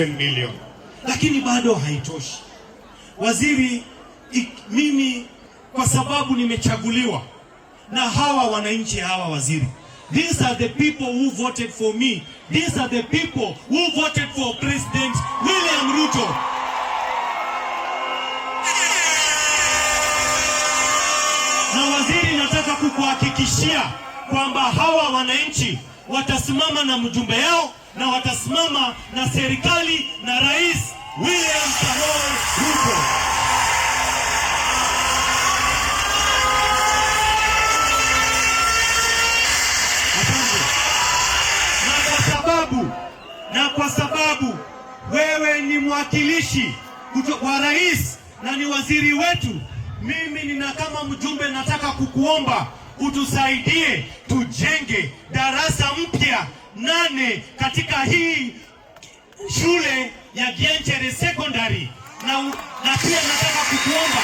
milioni, lakini bado haitoshi. Waziri, mimi kwa sababu nimechaguliwa na hawa wananchi hawa, waziri, these are the people who voted for me, these are the people who voted for President William Ruto. Na waziri, nataka kukuhakikishia kwamba hawa wananchi watasimama na mjumbe yao na watasimama na serikali na Rais William Samoei Ruto. Na kwa sababu wewe ni mwakilishi wa rais na ni waziri wetu, mimi nina kama mjumbe nataka kukuomba utusaidie tujenge darasa mpya 8 katika hii shule ya Gianchere Secondary, na pia nataka kukuomba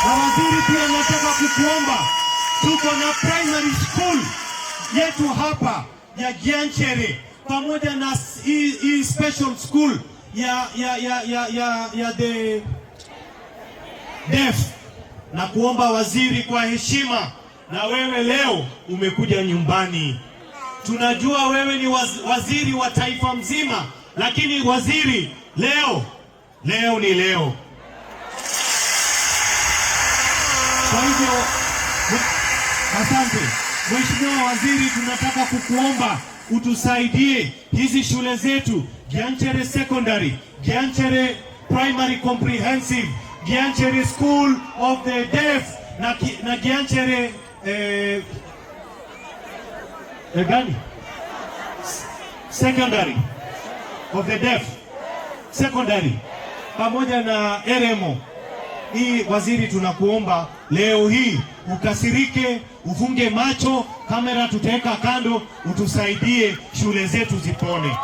waziri, pia nataka kukuomba, tuko na primary school yetu hapa ya Gianchere pamoja na hii special school ya the deaf. Na kuomba waziri, kwa heshima, na wewe leo umekuja nyumbani, tunajua wewe ni waziri wa taifa mzima, lakini waziri, leo ni leo. Kwa hivyo, asante Mheshimiwa Waziri, tunataka kukuomba utusaidie hizi shule zetu, Gianchere Secondary, Gianchere Primary Comprehensive, Gianchere School of the Deaf na Gianchere gani? Secondary of the Deaf Secondary pamoja na Eremo. Hii waziri, tunakuomba leo hii ukasirike, ufunge macho, kamera tutaweka kando, utusaidie shule zetu zipone.